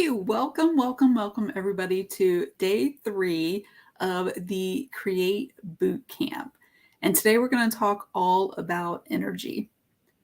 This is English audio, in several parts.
Hey, welcome everybody to day 3 of the Create Bootcamp. And today we're going to talk all about energy.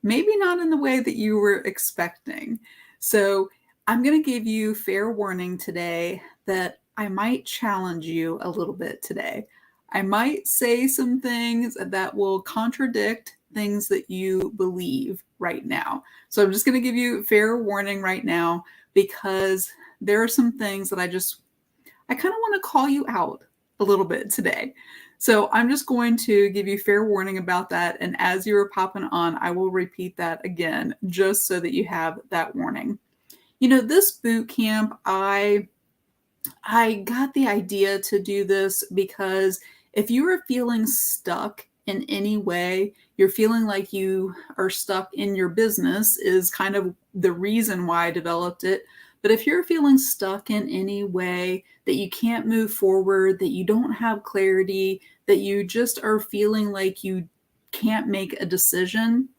Maybe not in the way that you were expecting. So I'm going to give you fair warning today that I might challenge you a little bit today. I might say some things that will contradict things that you believe right now. So I'm just going to give you fair warning right now because there are some things that I kind of want to call you out a little bit today. So I'm just going to give you fair warning about that. And as you are popping on, I will repeat that again, just so that you have that warning. You know, this boot camp, I got the idea to do this because if you are feeling stuck in any way, you're feeling like you are stuck in your business is kind of the reason why I developed it. But if you're feeling stuck in any way that you can't move forward, that you don't have clarity, that you just are feeling like you can't make a decision,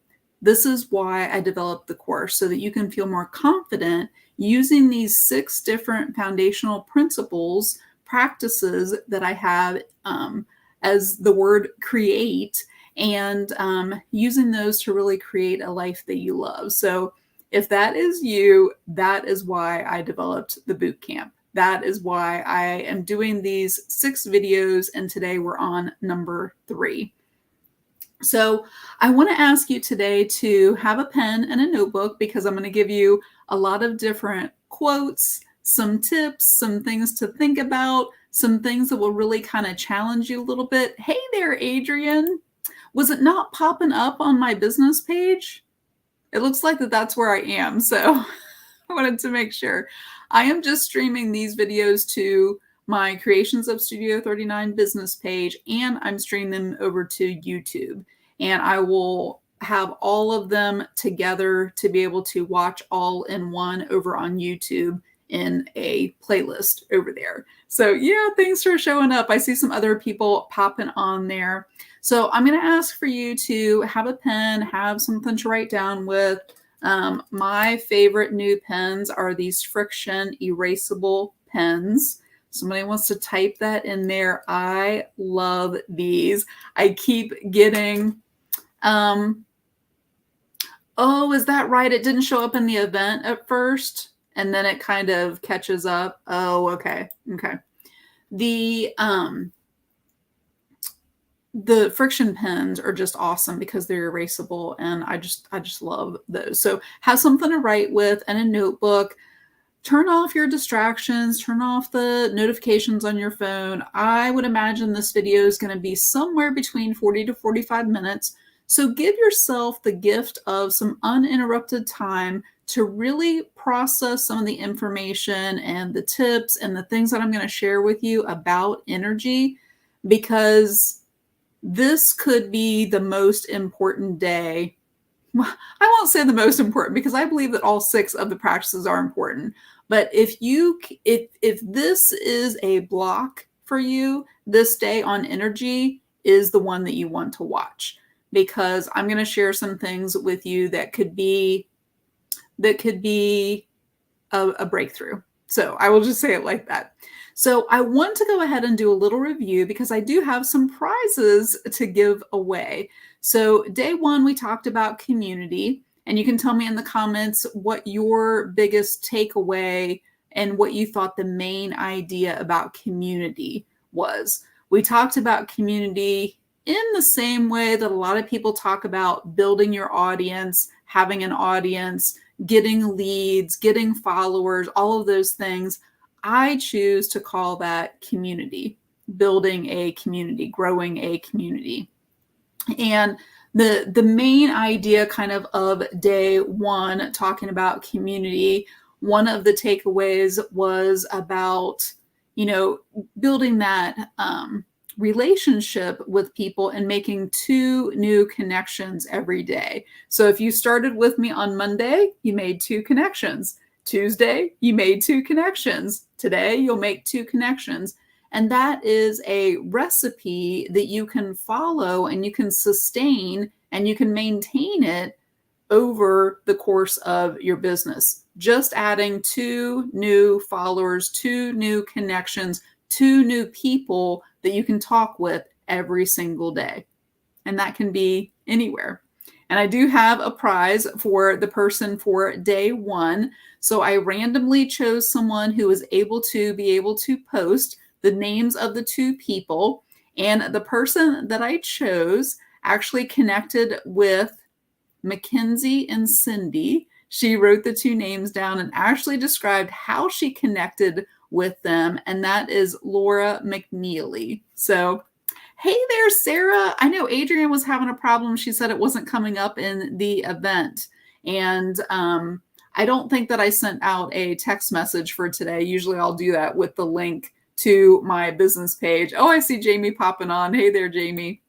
this is why I developed the course, so that you can feel more confident using these 6 different foundational principles, practices that I have as the word create, and using those to really create a life that you love. So if that is you, that is why I developed the boot camp. That is why I am doing these 6 videos, and today we're on number 3. So I want to ask you today to have a pen and a notebook, because I'm going to give you a lot of different quotes, some tips, some things to think about, some things that will really kind of challenge you a little bit. Hey there, Adrian. Was it not popping up on my business page? It looks like that's where I am. So I wanted to make sure. I am just streaming these videos to my Creations of Studio 39 business page, and I'm streaming them over to YouTube. And I will have all of them together to be able to watch all in one over on YouTube in a playlist over there. So yeah, thanks for showing up. I see some other people popping on there. So I'm going to ask for you to have a pen, have something to write down with. My favorite new pens are these friction erasable pens. Somebody wants to type that in there. I love these. I keep getting, oh, is that right? It didn't show up in the event at first, and then it kind of catches up. Oh, okay. Okay. The friction pens are just awesome because they're erasable, and I just love those. So have something to write with and a notebook. Turn off your distractions, turn off the notifications on your phone. I would imagine this video is going to be somewhere between 40 to 45 minutes. So give yourself the gift of some uninterrupted time to really process some of the information and the tips and the things that I'm going to share with you about energy, because this could be the most important day. Well, I won't say the most important, because I believe that all 6 of the practices are important. But if this is a block for you, this day on energy is the one that you want to watch, because I'm going to share some things with you that could be a breakthrough. So I will just say it like that. So I want to go ahead and do a little review, because I do have some prizes to give away. So day 1, we talked about community, and you can tell me in the comments what your biggest takeaway and what you thought the main idea about community was. We talked about community in the same way that a lot of people talk about building your audience, having an audience, getting leads, getting followers, all of those things. I choose to call that community, building a community, growing a community. And the main idea kind of day 1, talking about community, one of the takeaways was about, building that relationship with people and making 2 new connections every day. So if you started with me on Monday, you made 2 connections. Tuesday, you made 2 connections. Today, you'll make 2 connections. And that is a recipe that you can follow, and you can sustain, and you can maintain it over the course of your business. Just adding 2 new followers, 2 new connections, 2 new people that you can talk with every single day. And that can be anywhere. And I do have a prize for the person for day 1. So I randomly chose someone who was able to post the names of the 2 people. And the person that I chose actually connected with Mackenzie and Cindy. She wrote the 2 names down and actually described how she connected with them. And that is Laura McNeely. So hey there, Sarah. I know Adrienne was having a problem. She said it wasn't coming up in the event. And I don't think that I sent out a text message for today. Usually I'll do that with the link to my business page. Oh, I see Jamie popping on. Hey there, Jamie.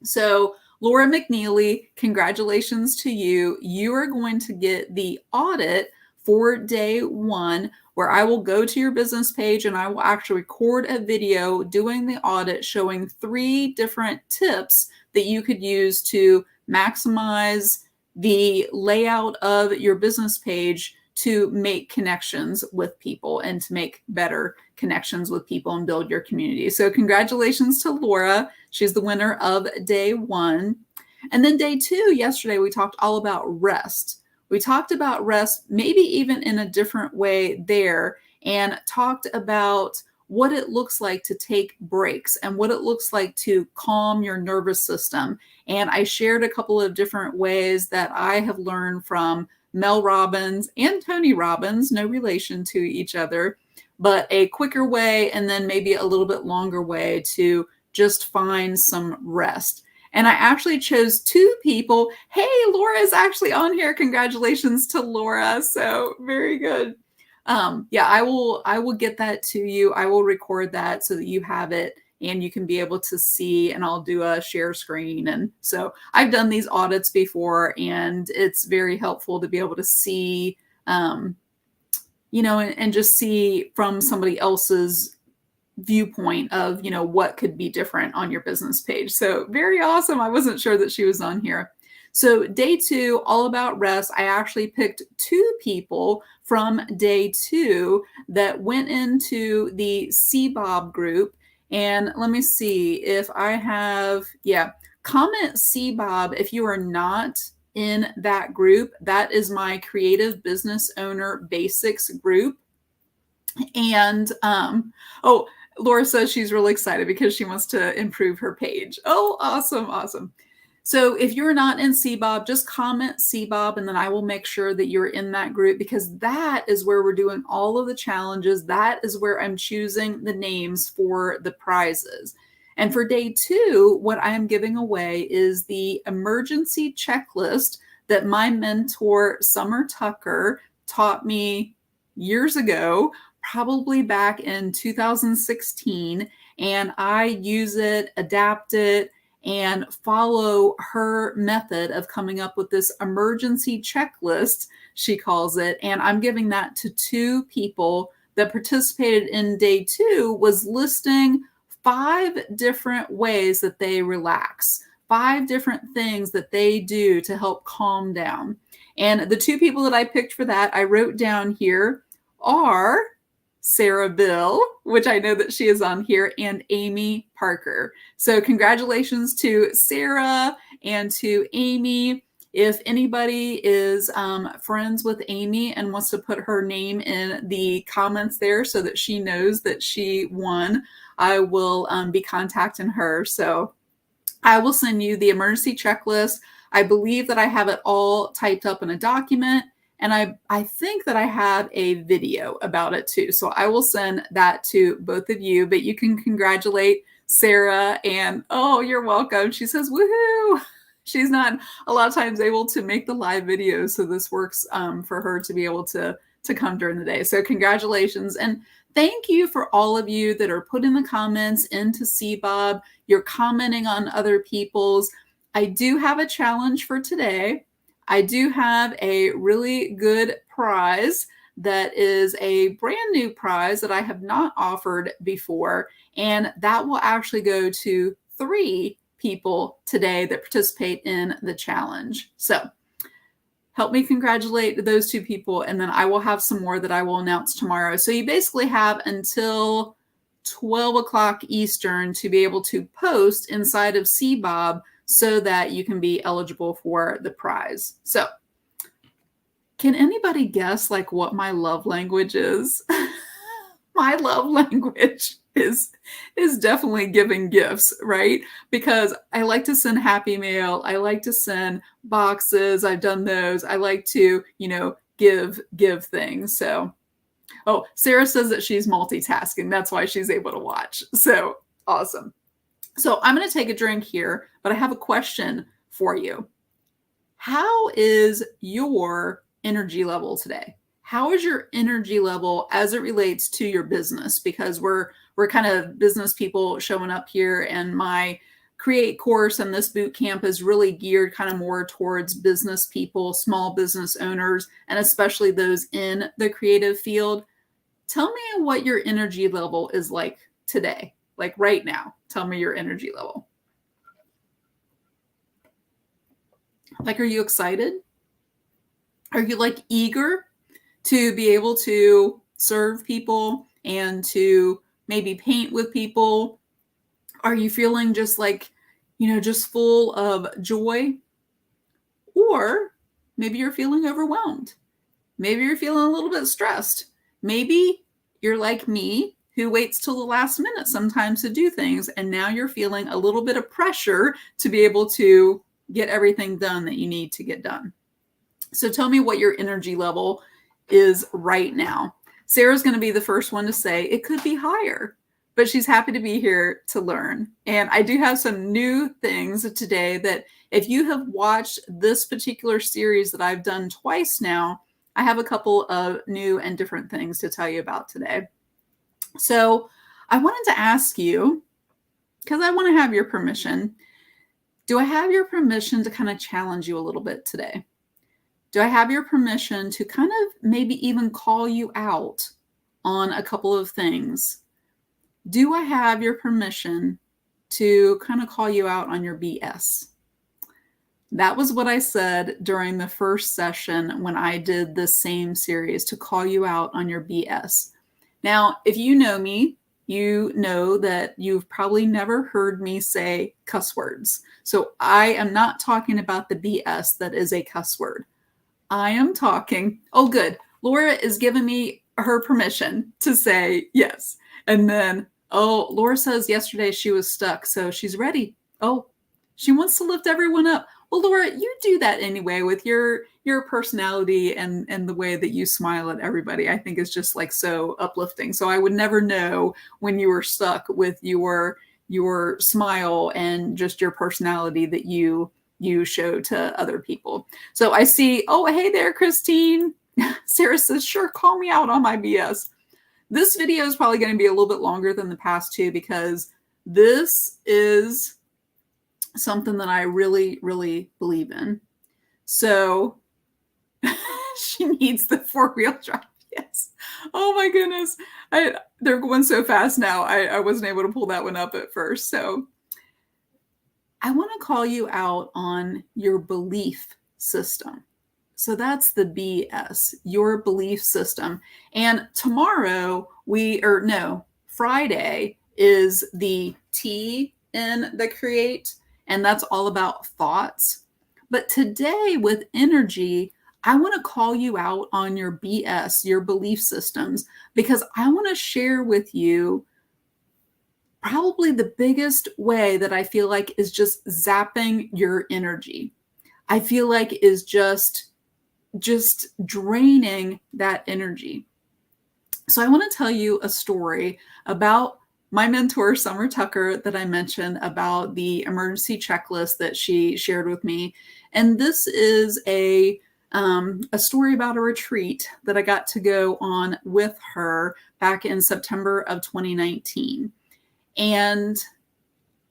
So Laura McNeely, congratulations to you. You are going to get the audit for day 1, where I will go to your business page and I will actually record a video doing the audit showing 3 different tips that you could use to maximize the layout of your business page to make connections with people and to make better connections with people and build your community. So congratulations to Laura. She's the winner of day 1. And then day 2, yesterday, we talked all about rest. We talked about rest, maybe even in a different way there, and talked about what it looks like to take breaks and what it looks like to calm your nervous system. And I shared a couple of different ways that I have learned from Mel Robbins and Tony Robbins, no relation to each other, but a quicker way and then maybe a little bit longer way to just find some rest. And I actually chose 2 people. Hey, Laura is actually on here. Congratulations to Laura. So very good. Yeah, I will get that to you. I will record that so that you have it and you can be able to see, and I'll do a share screen. And so I've done these audits before, and it's very helpful to be able to see, and just see from somebody else's viewpoint of, what could be different on your business page. So very awesome. I wasn't sure that she was on here. So day 2, all about rest. I actually picked 2 people from day 2 that went into the CBOB group. And let me see if I have, comment CBOB if you are not in that group. That is my Creative Business Owner Basics group. And, Laura says she's really excited because she wants to improve her page. Oh, awesome, awesome. So if you're not in CBOB, just comment CBOB, and then I will make sure that you're in that group, because that is where we're doing all of the challenges. That is where I'm choosing the names for the prizes. And for day 2, what I am giving away is the emergency checklist that my mentor, Summer Tucker, taught me years ago, probably back in 2016. And I use it, adapt it, and follow her method of coming up with this emergency checklist, she calls it. And I'm giving that to 2 people that participated in day 2, was listing 5 different ways that they relax, 5 different things that they do to help calm down. And the 2 people that I picked for that, I wrote down here, are Sarah Bill, which I know that she is on here, and Amy Parker. So congratulations to Sarah and to Amy. If anybody is friends with Amy and wants to put her name in the comments there so that she knows that she won, I will be contacting her. So I will send you the emergency checklist. I believe that I have it all typed up in a document. And I think that I have a video about it too. So I will send that to both of you, but you can congratulate Sarah, and oh, you're welcome. She says, woohoo. She's not a lot of times able to make the live videos. So this works for her to be able to come during the day. So congratulations. And thank you for all of you that are putting the comments into CBOB. You're commenting on other people's. I do have a challenge for today. I do have a really good prize that is a brand new prize that I have not offered before. And that will actually go to 3 people today that participate in the challenge. So help me congratulate those two people, and then I will have some more that I will announce tomorrow. So you basically have until 12 o'clock Eastern to be able to post inside of CBOB so that you can be eligible for the prize. So can anybody guess like what my love language is? My love language is definitely giving gifts, right? Because I like to send happy mail. I like to send boxes. I've done those. I like to, give things. So, oh, Sarah says that she's multitasking. That's why she's able to watch. So awesome. So I'm going to take a drink here, but I have a question for you. How is your energy level today? How is your energy level as it relates to your business? Because we're kind of business people showing up here, and my Create course and this boot camp is really geared kind of more towards business people, small business owners, and especially those in the creative field. Tell me what your energy level is like today, like right now. Tell me your energy level. Like, are you excited? Are you like eager to be able to serve people and to maybe paint with people? Are you feeling just like, just full of joy? Or maybe you're feeling overwhelmed. Maybe you're feeling a little bit stressed. Maybe you're like me, who waits till the last minute sometimes to do things, and now you're feeling a little bit of pressure to be able to get everything done that you need to get done. So tell me what your energy level is right now. Sarah's going to be the first one to say it could be higher, but she's happy to be here to learn. And I do have some new things today that if you have watched this particular series that I've done twice now, I have a couple of new and different things to tell you about today. So I wanted to ask you, because I want to have your permission, do I have your permission to kind of challenge you a little bit today? Do I have your permission to kind of maybe even call you out on a couple of things? Do I have your permission to kind of call you out on your BS? That was what I said during the first session when I did the same series, to call you out on your BS. Now, if you know me, you know that you've probably never heard me say cuss words. So I am not talking about the BS that is a cuss word. I am talking, oh good, Laura is giving me her permission to say yes. And then, oh, Laura says yesterday she was stuck, so she's ready. Oh, she wants to lift everyone up. Well, Laura, you do that anyway with your personality and the way that you smile at everybody. I think is just like so uplifting. So I would never know when you were stuck with your smile and just your personality that you show to other people. So I see, oh, hey there, Christine. Sarah says, sure, call me out on my BS. This video is probably going to be a little bit longer than the past two, because this is something that I really, really believe in. So she needs the 4-wheel drive. Yes. Oh my goodness. They're going so fast now. I wasn't able to pull that one up at first. So I want to call you out on your belief system. So that's the BS, your belief system. And tomorrow Friday is the T in the Create, and that's all about thoughts. But today with energy, I want to call you out on your BS, your belief systems, because I want to share with you probably the biggest way that I feel like is just zapping your energy. I feel like is just draining that energy. So I want to tell you a story about my mentor, Summer Tucker, that I mentioned about the emergency checklist that she shared with me. And this is a story about a retreat that I got to go on with her back in September of 2019. And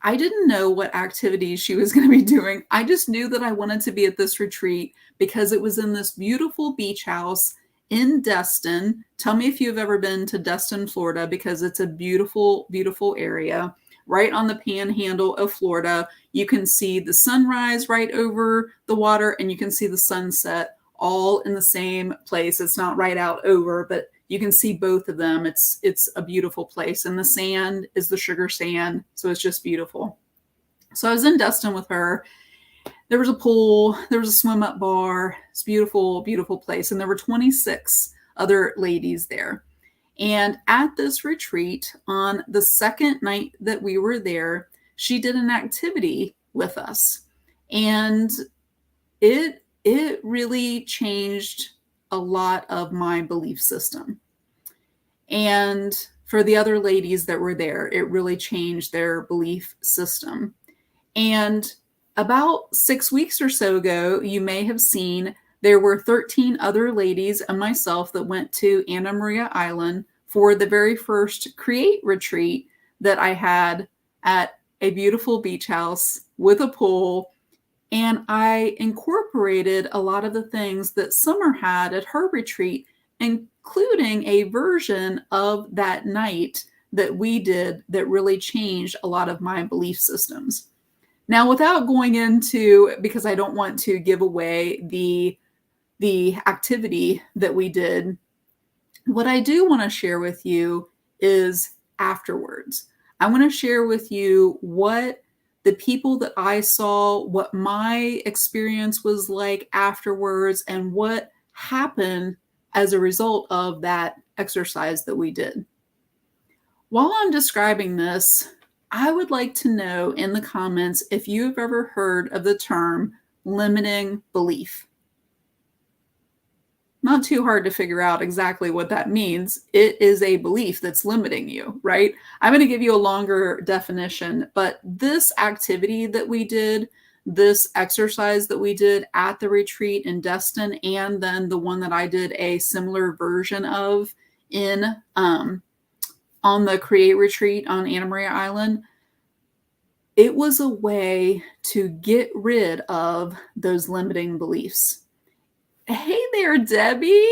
I didn't know what activities she was going to be doing. I just knew that I wanted to be at this retreat because it was in this beautiful beach house in Destin. Tell me if you've ever been to Destin, Florida, because it's a beautiful, beautiful area right on the panhandle of Florida. You can see the sunrise right over the water, and you can see the sunset all in the same place. It's not right out over, but you can see both of them. It's a beautiful place. And the sand is the sugar sand. So it's just beautiful. So I was in Destin with her. There was a pool, there was a swim up bar. It's beautiful, beautiful place. And there were 26 other ladies there. And at this retreat, on the second night that we were there, she did an activity with us. And it really changed a lot of my belief system. And for the other ladies that were there, it really changed their belief system. And about 6 weeks or so ago, you may have seen there were 13 other ladies and myself that went to Anna Maria Island for the very first Create retreat that I had at a beautiful beach house with a pool. And I incorporated a lot of the things that Summer had at her retreat, including a version of that night that we did that really changed a lot of my belief systems. Now, without going into, because I don't want to give away the activity that we did, what I do want to share with you is afterwards. I want to share with you what the people that I saw, what my experience was like afterwards, and what happened as a result of that exercise that we did. While I'm describing this, I would like to know in the comments if you've ever heard of the term limiting belief. Not too hard to figure out exactly what that means. It is a belief that's limiting you, right? I'm going to give you a longer definition, but this activity that we did, this exercise that we did at the retreat in Destin, and then the one that I did a similar version of in on the Create retreat on Anna Maria Island, it was a way to get rid of those limiting beliefs. Hey there, Debbie.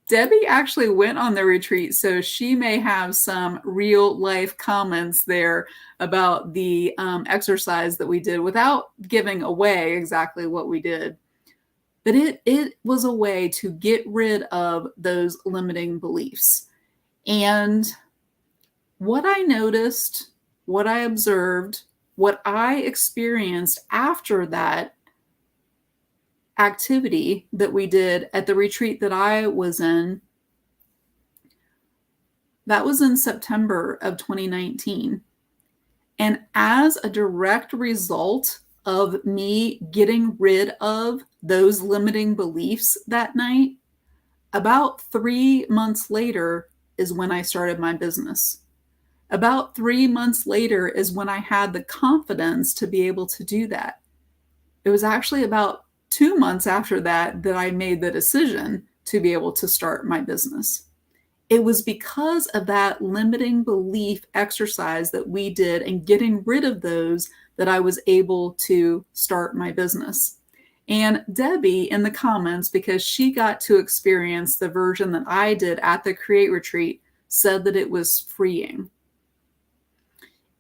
Debbie actually went on the retreat, so she may have some real life comments there about the exercise that we did without giving away exactly what we did. But it was a way to get rid of those limiting beliefs. And what I noticed, what I observed, what I experienced after that activity that we did at the retreat that I was in, that was in September of 2019. And as a direct result of me getting rid of those limiting beliefs that night, about 3 months later is when I started my business. About 3 months later is when I had the confidence to be able to do that. It was actually about 2 months after that that I made the decision to be able to start my business. It was because of that limiting belief exercise that we did and getting rid of those that I was able to start my business. And Debbie in the comments, because she got to experience the version that I did at the Create retreat, said that it was freeing.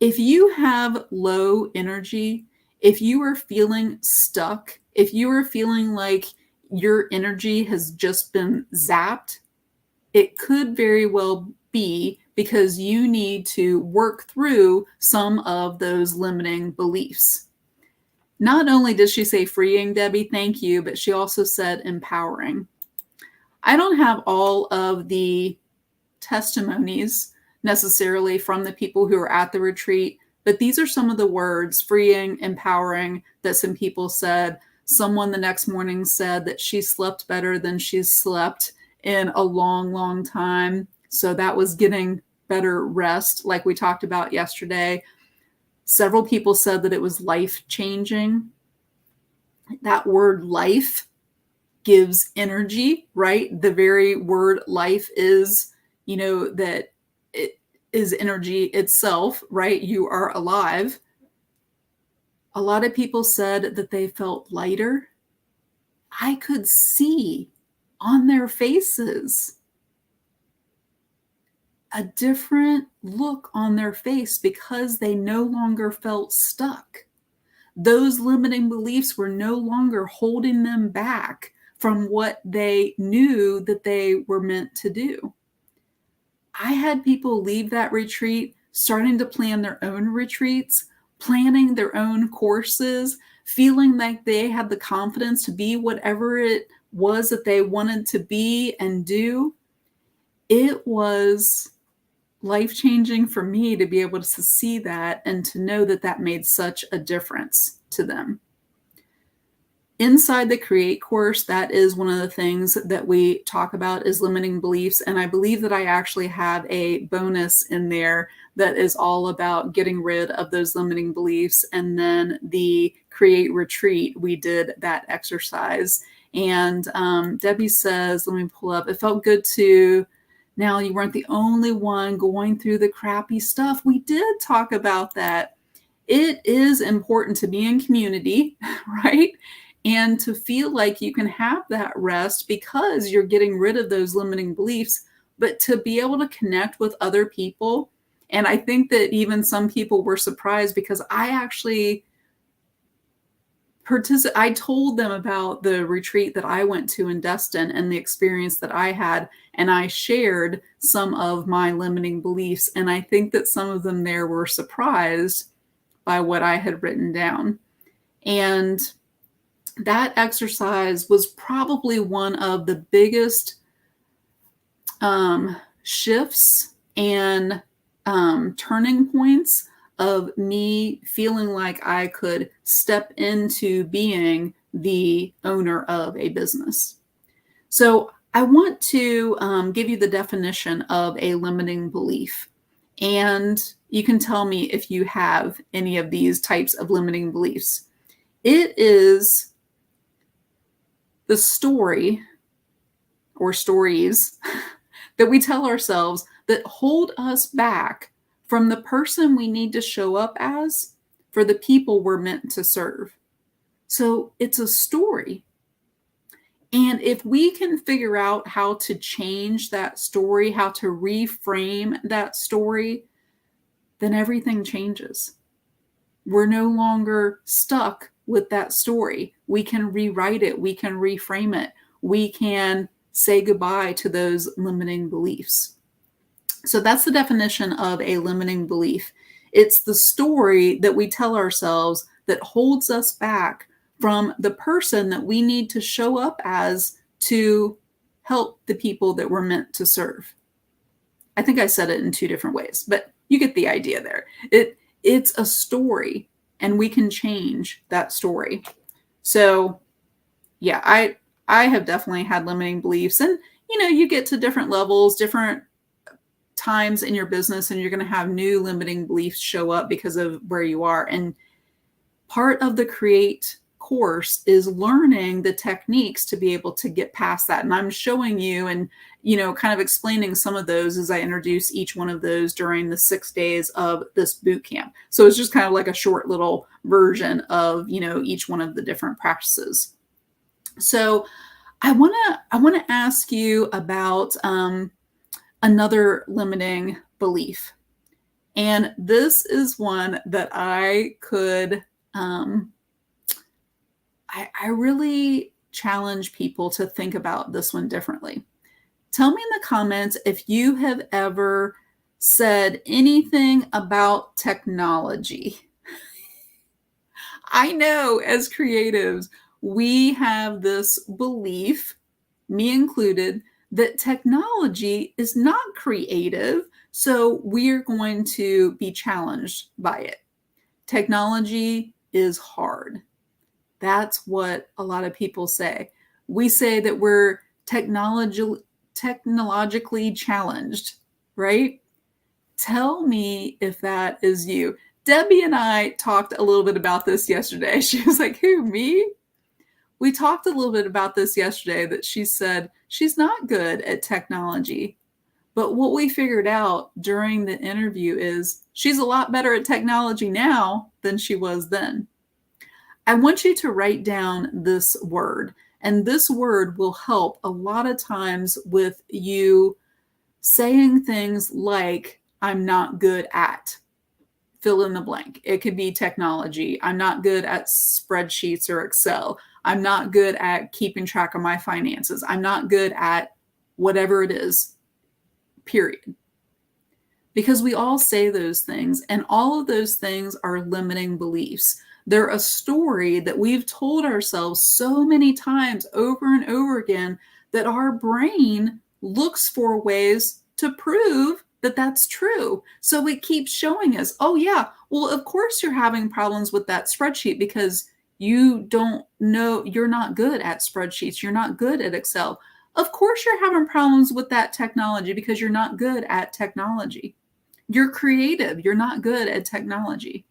If you have low energy, if you are feeling stuck, if you are feeling like your energy has just been zapped, it could very well be because you need to work through some of those limiting beliefs. Not only did she say freeing, Debbie, thank you, but she also said empowering. I don't have all of the testimonies necessarily from the people who are at the retreat, but these are some of the words, freeing, empowering, that some people said. Someone the next morning said that she slept better than she's slept in a long, long time. So that was getting better rest, like we talked about yesterday. Several people said that it was life-changing. That word life gives energy, right? The very word life is, that it is energy itself, right? You are alive. A lot of people said that they felt lighter. I could see on their faces a different look on their face because they no longer felt stuck. Those limiting beliefs were no longer holding them back from what they knew that they were meant to do. I had people leave that retreat starting to plan their own retreats, planning their own courses, feeling like they had the confidence to be whatever it was that they wanted to be and do. It was life-changing for me to be able to see that and to know that that made such a difference to them. Inside the Create course, that is one of the things that we talk about is limiting beliefs. And I believe that I actually have a bonus in there that is all about getting rid of those limiting beliefs. And then the Create retreat, we did that exercise. And Debbie says, let me pull up, it felt good to, now you weren't the only one going through the crappy stuff. We did talk about that. It is important to be in community, right? And to feel like you can have that rest because you're getting rid of those limiting beliefs, but to be able to connect with other people. And I think that even some people were surprised because I actually I told them about the retreat that I went to in Destin and the experience that I had, and I shared some of my limiting beliefs. And I think that some of them there were surprised by what I had written down. And that exercise was probably one of the biggest shifts and turning points of me feeling like I could step into being the owner of a business. So I want to give you the definition of a limiting belief. And you can tell me if you have any of these types of limiting beliefs. It is the story or stories that we tell ourselves that hold us back from the person we need to show up as for the people we're meant to serve. So it's a story. And if we can figure out how to change that story, how to reframe that story, then everything changes. We're no longer stuck with that story. We can rewrite it. We can reframe it. We can say goodbye to those limiting beliefs. So that's the definition of a limiting belief. It's the story that we tell ourselves that holds us back from the person that we need to show up as to help the people that we're meant to serve. I think I said it in two different ways, but you get the idea there. It's a story, and we can change that story. So yeah, I have definitely had limiting beliefs, and you get to different levels, different times in your business, and you're going to have new limiting beliefs show up because of where you are. And part of the Create course is learning the techniques to be able to get past that. And I'm showing you and, kind of explaining some of those as I introduce each one of those during the 6 days of this boot camp. So it's just kind of like a short little version of, each one of the different practices. So I want to ask you about another limiting belief. And this is one that I could, I really challenge people to think about this one differently. Tell me in the comments if you have ever said anything about technology. I know as creatives, we have this belief, me included, that technology is not creative, so we're going to be challenged by it. Technology is hard. That's what a lot of people say. We say that we're technologically challenged, right? Tell me if that is you. Debbie and I talked a little bit about this yesterday. She was like, who, me? We talked a little bit about this yesterday, that she said she's not good at technology. But what we figured out during the interview is she's a lot better at technology now than she was then. I want you to write down this word, and this word will help a lot of times with you saying things like, I'm not good at, fill in the blank. It could be technology. I'm not good at spreadsheets or Excel. I'm not good at keeping track of my finances. I'm not good at whatever it is, period. Because we all say those things, and all of those things are limiting beliefs. They're a story that we've told ourselves so many times over and over again that our brain looks for ways to prove that that's true. So it keeps showing us, oh, yeah, well, of course you're having problems with that spreadsheet because you don't know, you're not good at spreadsheets, you're not good at Excel. Of course you're having problems with that technology because you're not good at technology. You're creative. You're not good at technology.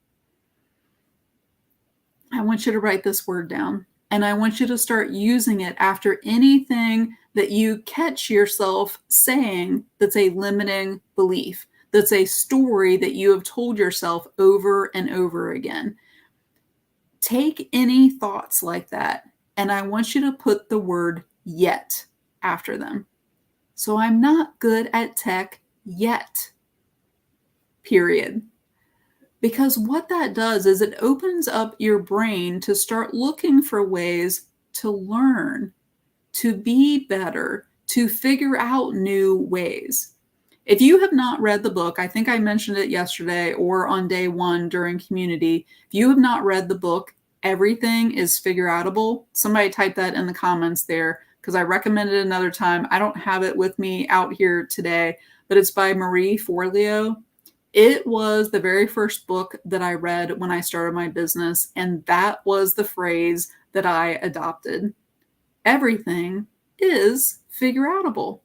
I want you to write this word down, and I want you to start using it after anything that you catch yourself saying that's a limiting belief, that's a story that you have told yourself over and over again. Take any thoughts like that, and I want you to put the word yet after them. So I'm not good at tech yet. Period. Because what that does is it opens up your brain to start looking for ways to learn, to be better, to figure out new ways. If you have not read the book, I think I mentioned it yesterday or on day one during community. If you have not read the book, Everything is Figure Outable, somebody type that in the comments there because I recommend it another time. I don't have it with me out here today, but it's by Marie Forleo. It was the very first book that I read when I started my business, and that was the phrase that I adopted. Everything is figure outable.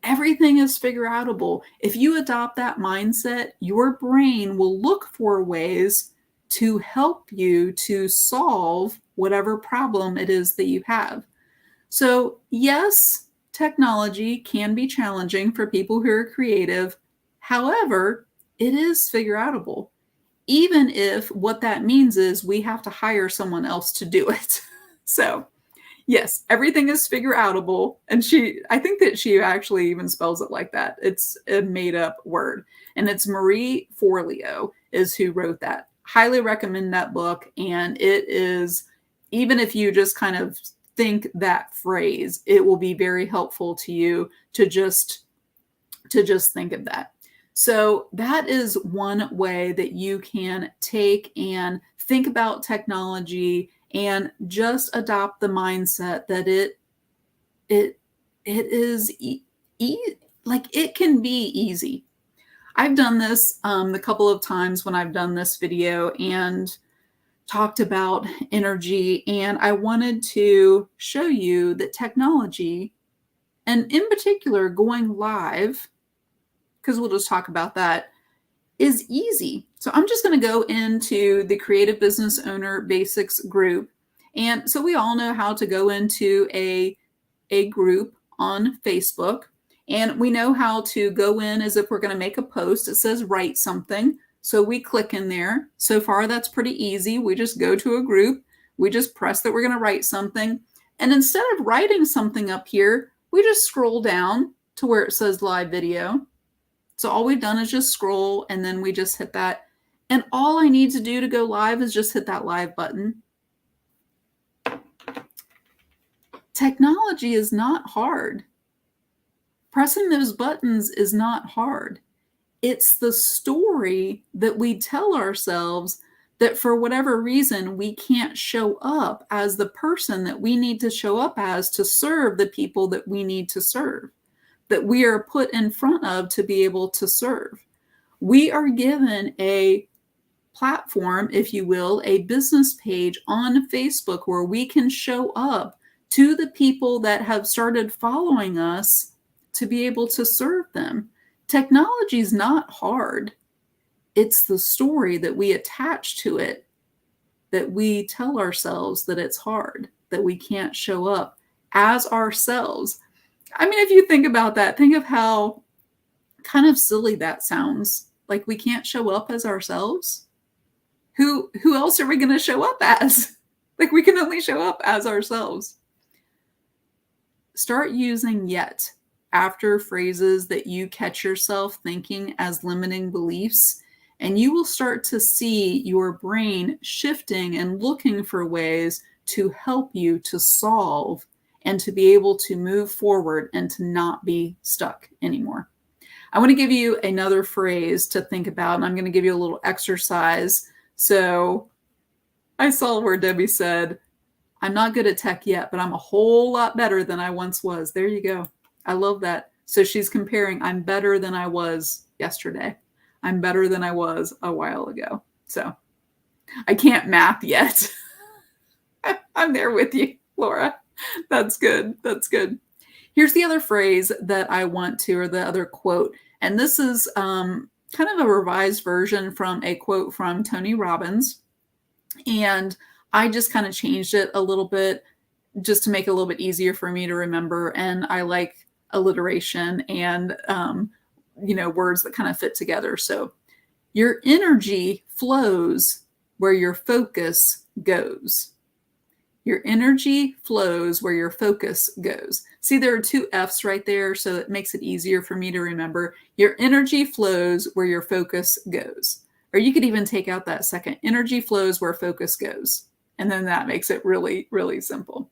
Everything is figure outable. If you adopt that mindset, your brain will look for ways to help you to solve whatever problem it is that you have. So, yes, technology can be challenging for people who are creative. However, it is figure outable, even if what that means is we have to hire someone else to do it. So, yes, everything is figure outable. And I think that she actually even spells it like that. It's a made up word. And it's Marie Forleo is who wrote that. Highly recommend that book. And it is, even if you just kind of think that phrase, it will be very helpful to you to just think of that. So that is one way that you can take and think about technology and just adopt the mindset that it is like it can be easy. I've done this a couple of times when I've done this video and talked about energy, and I wanted to show you that technology, and in particular going live, because we'll just talk about that, is easy. So I'm just going to go into the Creative Business Owner Basics group. And so we all know how to go into a group on Facebook. And we know how to go in as if we're going to make a post. It says write something. So we click in there. So far, that's pretty easy. We just go to a group. We just press that we're going to write something. And instead of writing something up here, we just scroll down to where it says live video. So all we've done is just scroll, and then we just hit that. And all I need to do to go live is just hit that live button. Technology is not hard. Pressing those buttons is not hard. It's the story that we tell ourselves that for whatever reason, we can't show up as the person that we need to show up as to serve the people that we need to serve, that we are put in front of to be able to serve. We are given a platform, if you will, a business page on Facebook where we can show up to the people that have started following us to be able to serve them. Technology is not hard. It's the story that we attach to it that we tell ourselves that it's hard, that we can't show up as ourselves. I mean, if you think about that, think of how kind of silly that sounds. Like we can't show up as ourselves. Who else are we going to show up as? Like we can only show up as ourselves. Start using yet after phrases that you catch yourself thinking as limiting beliefs, and you will start to see your brain shifting and looking for ways to help you to solve and to be able to move forward and to not be stuck anymore. I want to give you another phrase to think about, and I'm going to give you a little exercise. So I saw where Debbie said, I'm not good at tech yet, but I'm a whole lot better than I once was. There you go. I love that. So she's comparing, I'm better than I was yesterday. I'm better than I was a while ago. So I can't math yet. I'm there with you, Laura. That's good. That's good. Here's the other phrase that I want to, or the other quote. And this is kind of a revised version from a quote from Tony Robbins. And I just kind of changed it a little bit just to make it a little bit easier for me to remember. And I like alliteration and, words that kind of fit together. So your energy flows where your focus goes. Your energy flows where your focus goes. See, there are two F's right there, so it makes it easier for me to remember. Your energy flows where your focus goes. Or you could even take out that second. Energy flows where focus goes. And then that makes it really, really simple.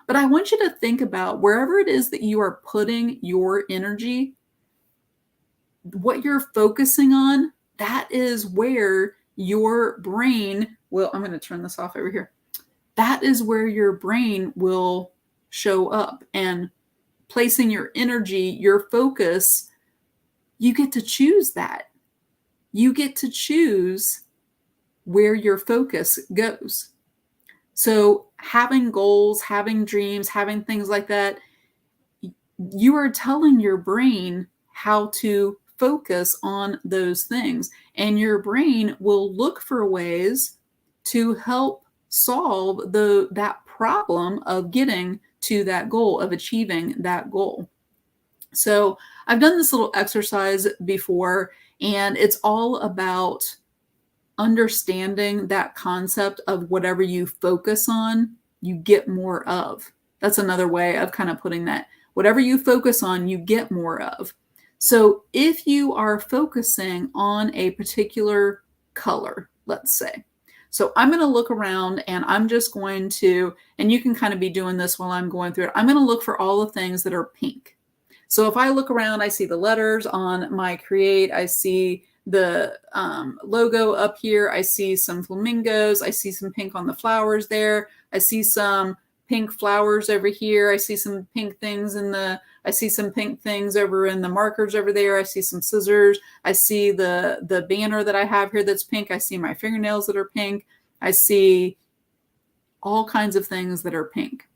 But I want you to think about wherever it is that you are putting your energy, what you're focusing on, that is where your brain will, I'm going to turn this off over here. That is where your brain will show up, and placing your energy, your focus, you get to choose that. You get to choose where your focus goes. So having goals, having dreams, having things like that, you are telling your brain how to focus on those things, and your brain will look for ways to help solve that problem of getting to that goal, of achieving that goal. So I've done this little exercise before, and it's all about understanding that concept of whatever you focus on, you get more of. That's another way of kind of putting that. Whatever you focus on, you get more of. So if you are focusing on a particular color, let's say, so I'm going to look around and I'm just going to, and you can kind of be doing this while I'm going through it. I'm going to look for all the things that are pink. So if I look around, I see the letters on my Create. I see the logo up here. I see some flamingos. I see some pink on the flowers there. I see some pink flowers over here. I see some pink things I see some pink things over in the markers over there. I see some scissors. I see the banner that I have here that's pink. I see my fingernails that are pink. I see all kinds of things that are pink,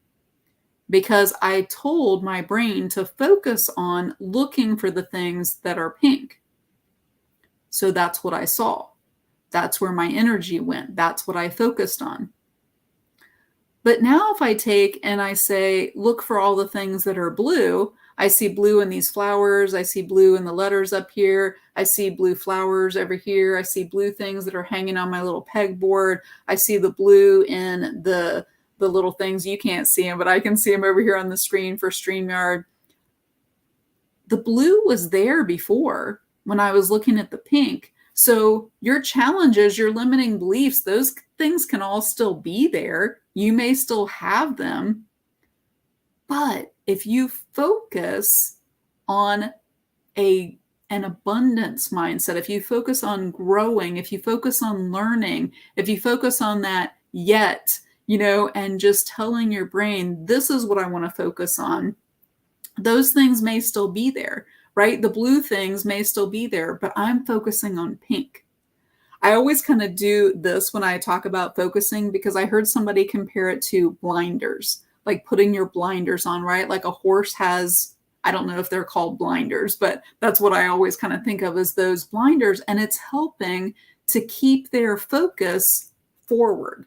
because I told my brain to focus on looking for the things that are pink. So that's what I saw. That's where my energy went. That's what I focused on. But now if I take and I say, look for all the things that are blue, I see blue in these flowers. I see blue in the letters up here. I see blue flowers over here. I see blue things that are hanging on my little pegboard. I see the blue in the little things. You can't see them, but I can see them over here on the screen for StreamYard. The blue was there before when I was looking at the pink. So your challenges, your limiting beliefs, those things can all still be there. You may still have them. But if you focus on an abundance mindset, if you focus on growing, if you focus on learning, if you focus on that yet, and just telling your brain, this is what I want to focus on, those things may still be there, right? The blue things may still be there, but I'm focusing on pink. I always kind of do this when I talk about focusing, because I heard somebody compare it to blinders, like putting your blinders on, right? Like a horse has, I don't know if they're called blinders, but that's what I always kind of think of as those blinders. And it's helping to keep their focus forward.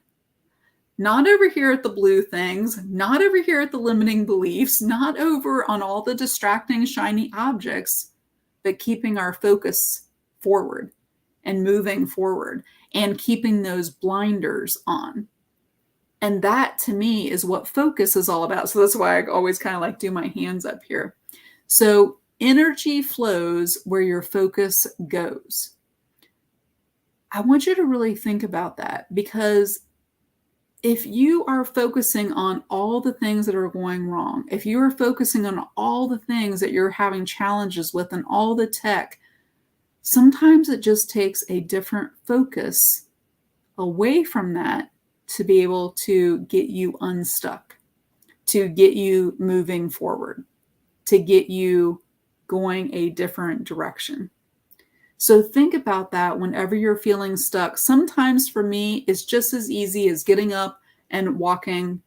Not over here at the blue things, not over here at the limiting beliefs, not over on all the distracting, shiny objects, but keeping our focus forward and moving forward and keeping those blinders on. And that to me is what focus is all about. So that's why I always kind of like do my hands up here. So energy flows where your focus goes. I want you to really think about that, because if you are focusing on all the things that are going wrong, if you are focusing on all the things that you're having challenges with and all the tech, sometimes it just takes a different focus away from that to be able to get you unstuck, to get you moving forward, to get you going a different direction. So think about that whenever you're feeling stuck. Sometimes for me, it's just as easy as getting up and walking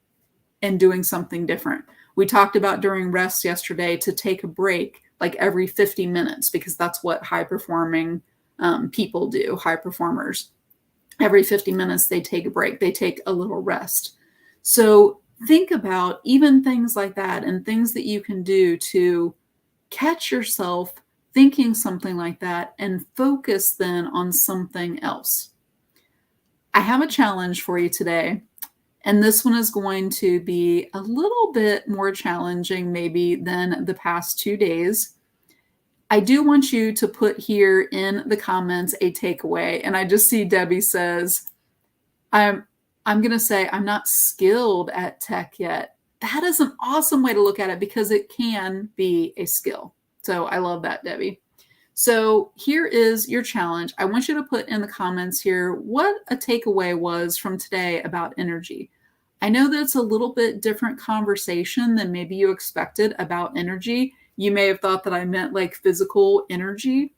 and doing something different. We talked about during rest yesterday to take a break like every 50 minutes because that's what high performing people do, high performers. Every 50 minutes, they take a break, they take a little rest. So think about even things like that and things that you can do to catch yourself thinking something like that and focus then on something else. I have a challenge for you today, and this one is going to be a little bit more challenging maybe than the past 2 days. I do want you to put here in the comments a takeaway. And I just see Debbie says, I'm going to say I'm not skilled at tech yet. That is an awesome way to look at it because it can be a skill. So I love that, Debbie. So here is your challenge. I want you to put in the comments here what a takeaway was from today about energy. I know that it's a little bit different conversation than maybe you expected about energy. You may have thought that I meant like physical energy,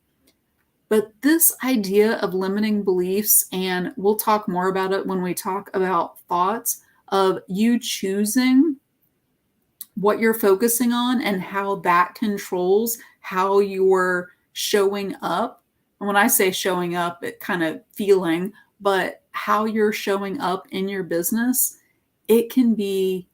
but this idea of limiting beliefs, and we'll talk more about it when we talk about thoughts, of you choosing what you're focusing on and how that controls how you're showing up. And when I say showing up, it kind of feeling, but how you're showing up in your business, it can be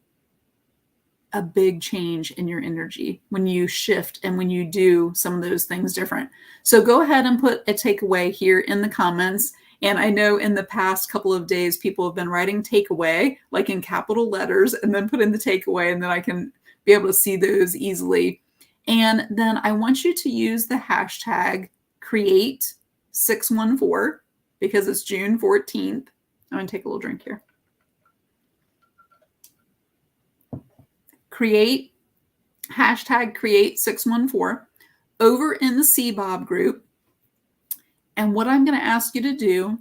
a big change in your energy when you shift and when you do some of those things different. So go ahead and put a takeaway here in the comments. And I know in the past couple of days, people have been writing takeaway like in capital letters and then put in the takeaway, and then I can be able to see those easily. And then I want you to use the hashtag create614 because it's June 14th. I'm going to take a little drink here. Hashtag create614 over in the CBOB group. And what I'm going to ask you to do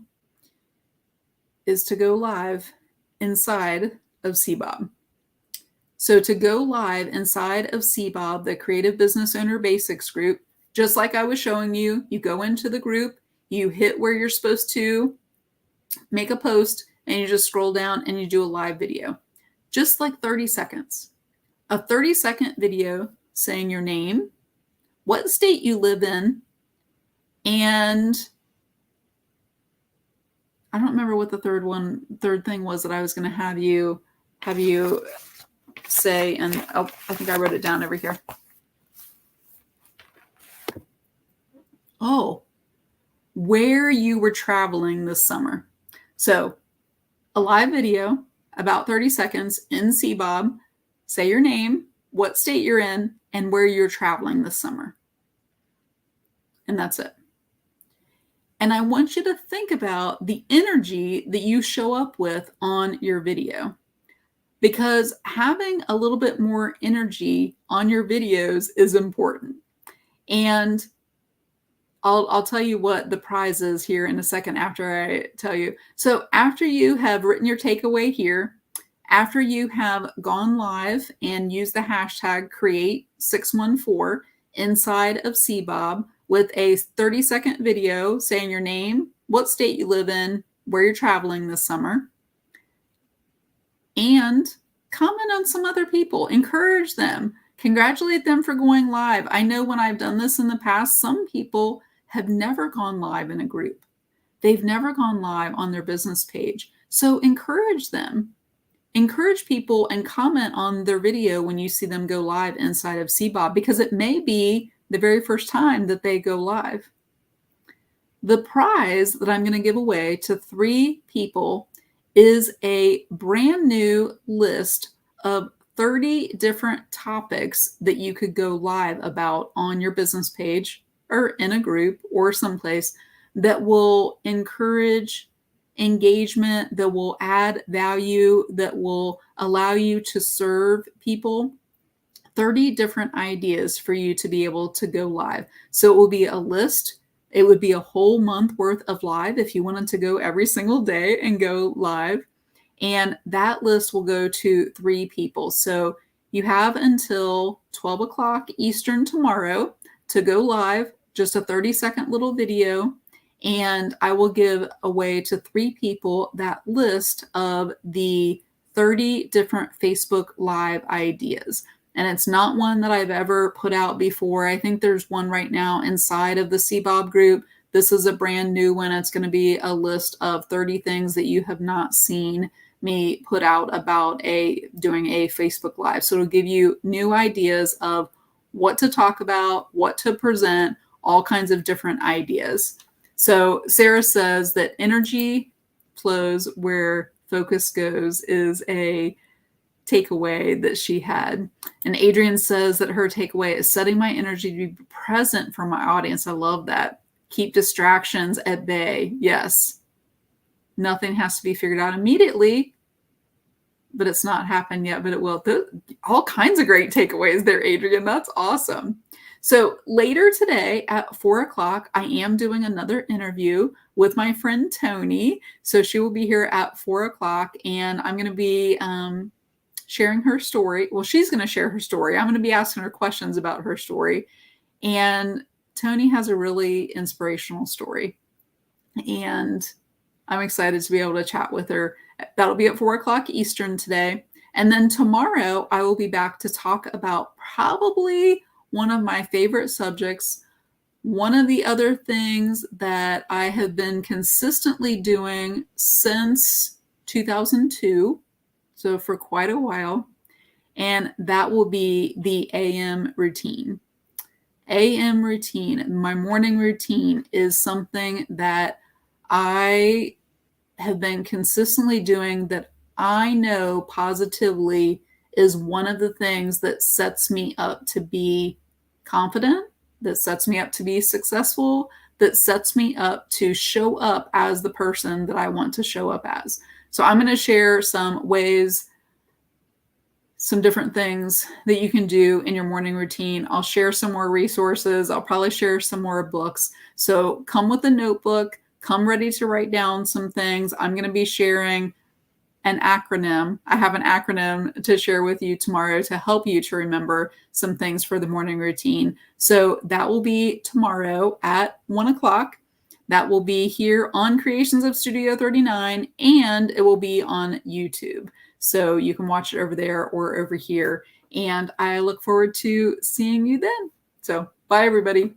is to go live inside of CBOB. So to go live inside of CBOB, the Creative Business Owner Basics group, just like I was showing you, you go into the group, you hit where you're supposed to make a post, and you just scroll down and you do a live video. Just like 30 seconds. A 30-second video saying your name, what state you live in, and I don't remember what the third thing was that I was going to have you say, and I think I wrote it down over here. Oh, where you were traveling this summer. So a live video, about 30 seconds in CBOB, say your name, what state you're in, and where you're traveling this summer. And that's it. And I want you to think about the energy that you show up with on your video, because having a little bit more energy on your videos is important. And I'll tell you what the prize is here in a second after I tell you. So after you have written your takeaway here, after you have gone live and used the hashtag create614 inside of CBOB with a 30-second video saying your name, what state you live in, where you're traveling this summer, and comment on some other people, encourage them, congratulate them for going live. I know when I've done this in the past, some people have never gone live in a group. They've never gone live on their business page. So encourage them. Encourage people and comment on their video when you see them go live inside of CBOB, because it may be the very first time that they go live. The prize that I'm going to give away to 3 people is a brand new list of 30 different topics that you could go live about on your business page or in a group or someplace that will encourage engagement, that will add value, that will allow you to serve people. 30 different ideas for you to be able to go live. So it will be a list. It would be a whole month worth of live if you wanted to go every single day and go live. And that list will go to 3 people. So you have until 12 o'clock Eastern tomorrow to go live, just a 30-second little video. And I will give away to 3 people that list of the 30 different Facebook Live ideas. And it's not one that I've ever put out before. I think there's one right now inside of the CBOB group. This is a brand new one. It's going to be a list of 30 things that you have not seen me put out about doing a Facebook Live. So it'll give you new ideas of what to talk about, what to present, all kinds of different ideas. So Sarah says that energy flows where focus goes is a takeaway that she had. And Adrienne says that her takeaway is setting my energy to be present for my audience. I love that. Keep distractions at bay. Yes. Nothing has to be figured out immediately, but it's not happened yet, but it will. All kinds of great takeaways there, Adrienne. That's awesome. So later today at 4 o'clock, I am doing another interview with my friend Tony. So she will be here at 4 o'clock, and I'm going to be sharing her story. Well, she's going to share her story. I'm going to be asking her questions about her story. And Tony has a really inspirational story. And I'm excited to be able to chat with her. That'll be at 4 o'clock Eastern today. And then tomorrow, I will be back to talk about probably one of my favorite subjects. One of the other things that I have been consistently doing since 2002, so for quite a while, and that will be the AM routine. AM routine, my morning routine, is something that I have been consistently doing, that I know positively is one of the things that sets me up to be confident, that sets me up to be successful, that sets me up to show up as the person that I want to show up as. So I'm going to share some ways, some different things that you can do in your morning routine. I'll share some more resources. I'll probably share some more books. So come with a notebook, come ready to write down some things. I'm going to be sharing an acronym. I have an acronym to share with you tomorrow to help you to remember some things for the morning routine. So that will be tomorrow at 1 o'clock. That will be here on Creations of Studio 39, and it will be on YouTube. So you can watch it over there or over here. And I look forward to seeing you then. So bye, everybody.